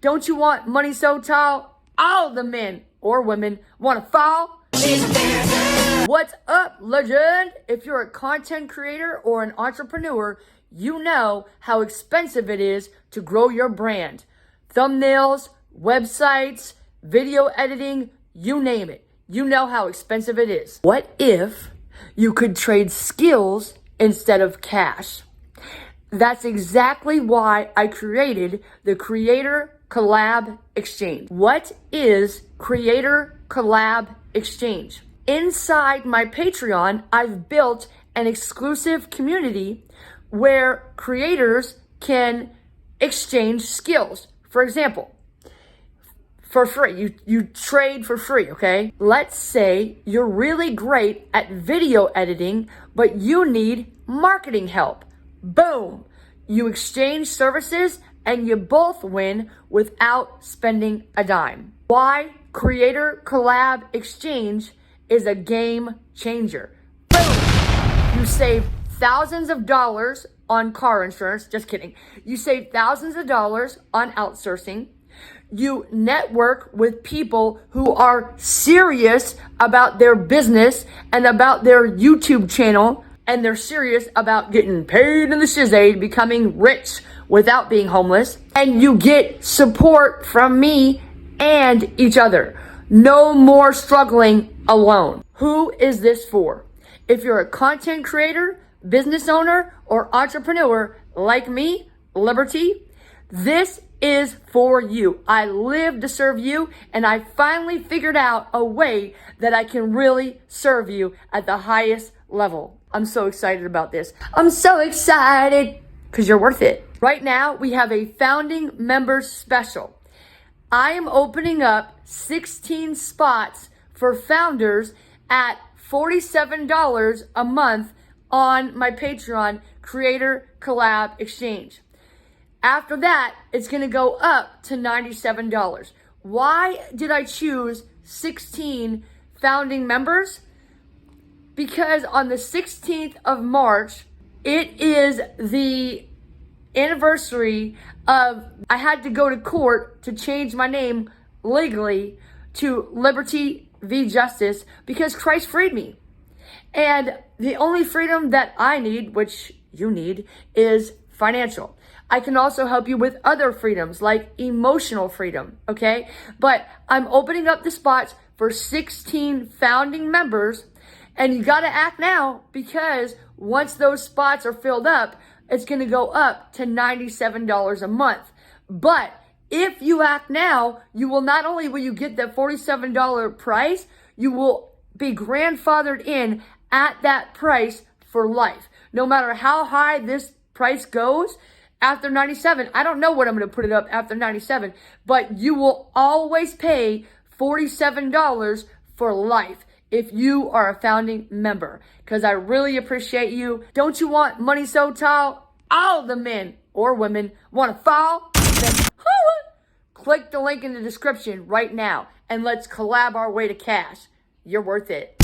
Don't you want money so tall? All the men or women want to fall. What's up, legend? If you're a content creator or an entrepreneur, you know how expensive it is to grow your brand. Thumbnails, websites, video editing, you name it. You know how expensive it is. What if you could trade skills instead of cash? That's exactly why I created the Creator Collab Exchange. What is Creator Collab Exchange? Inside my Patreon, I've built an exclusive community where creators can exchange skills. For example, for free, you trade for free, okay? Let's say you're really great at video editing, but you need marketing help. Boom! You exchange services and you both win without spending a dime. Why Creator Collab Exchange is a game changer. Boom! You save thousands of dollars on car insurance. Just kidding. You save thousands of dollars on outsourcing. You network with people who are serious about their business and about their YouTube channel, and they're serious about getting paid in the shizade, becoming rich without being homeless. And you get support from me and each other. No more struggling alone. Who is this for? If you're a content creator, business owner, or entrepreneur like me, Liberty, this is for you. I live to serve you, and I finally figured out a way that I can really serve you at the highest level. I'm so excited about this. I'm so excited because you're worth it. Right now, we have a founding members special. I am opening up 16 spots for founders at $47 a month on my Patreon, Creator Collab Exchange. After that, it's going to go up to $97. Why did I choose 16 founding members? Because on the 16th of March, it is the anniversary of I had to go to court to change my name legally to Liberty v. Justice because Christ freed me. And the only freedom that I need, which you need, is financial. I can also help you with other freedoms like emotional freedom, okay? But I'm opening up the spots for 16 founding members, and you gotta act now because once those spots are filled up, it's gonna go up to $97 a month. But if you act now, you will not only will you get that $47 price, you will be grandfathered in at that price for life. No matter how high this price goes, after 97, I don't know what I'm going to put it up after 97, but you will always pay $47 for life if you are a founding member, because I really appreciate you. Don't you want money so tall? All the men or women want to fall? Then click the link in the description right now and let's collab our way to cash. You're worth it.